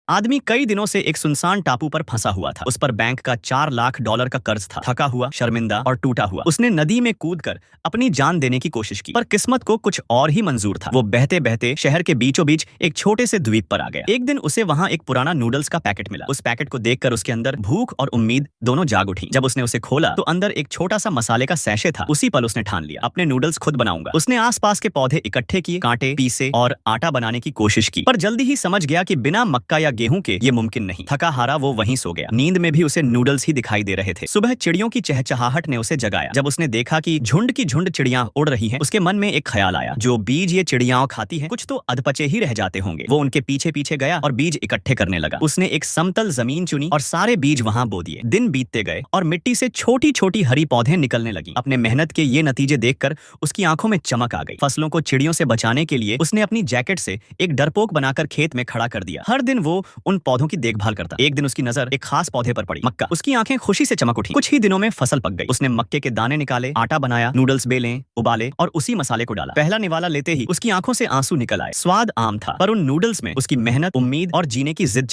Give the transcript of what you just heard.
आदमी कई दिनों से एक सुनसान टापू पर फंसा हुआ था। उस पर बैंक का $4 लाख का कर्ज था। थका हुआ, शर्मिंदा और टूटा हुआ, उसने नदी में कूदकर अपनी जान देने की कोशिश की, पर किस्मत को कुछ और ही मंजूर था। वो बहते बहते शहर के बीचों बीच एक छोटे से द्वीप पर आ गया। एक दिन उसे वहां एक पुराना नूडल्स का पैकेट मिला। उस पैकेट को देखकर उसके अंदर भूख और उम्मीद दोनों जाग उठी। जब उसने उसे खोला तो अंदर एक छोटा सा मसाले का सैशे था। उसी पल उसने ठान लिया, अपने नूडल्स खुद बनाऊंगा। उसने आसपास के पौधे इकट्ठे किए, कांटे पीसे और आटा बनाने की कोशिश की, पर जल्दी ही समझ गया कि बिना मक्का या गेहूं के ये मुमकिन नहीं। थका हारा वो वहीं सो गया। नींद में भी उसे नूडल्स ही दिखाई दे रहे थे। सुबह चिड़ियों की चहचहाहट ने उसे जगाया। जब उसने देखा कि झुंड की झुंड चिड़ियां उड़ रही हैं, उसके मन में एक ख्याल आया, जो बीज ये चिड़ियां खाती हैं, कुछ तो अधपचे ही रह जाते होंगे। वो उनके पीछे पीछे गया और बीज इकट्ठे करने लगा। उसने एक समतल जमीन चुनी और सारे बीज वहां बो दिए। दिन बीतते गए और मिट्टी से छोटी छोटी हरी पौधे निकलने लगी। अपने मेहनत के ये नतीजे देखकर उसकी आंखों में चमक आ गई। फसलों को चिड़ियों से बचाने के लिए उसने अपनी जैकेट से एक डरपोक बनाकर खेत में खड़ा कर दिया। हर दिन वो उन पौधों की देखभाल करता। एक दिन उसकी नजर एक खास पौधे पर पड़ी, मक्का। उसकी आंखें खुशी से चमक उठी। कुछ ही दिनों में फसल पक गई। उसने मक्के के दाने निकाले, आटा बनाया, नूडल्स बेले, उबाले और उसी मसाले को डाला। पहला निवाला लेते ही उसकी आंखों से आंसू निकल आए। स्वाद आम था, पर उन नूडल्स में उसकी मेहनत, उम्मीद और जीने की जिद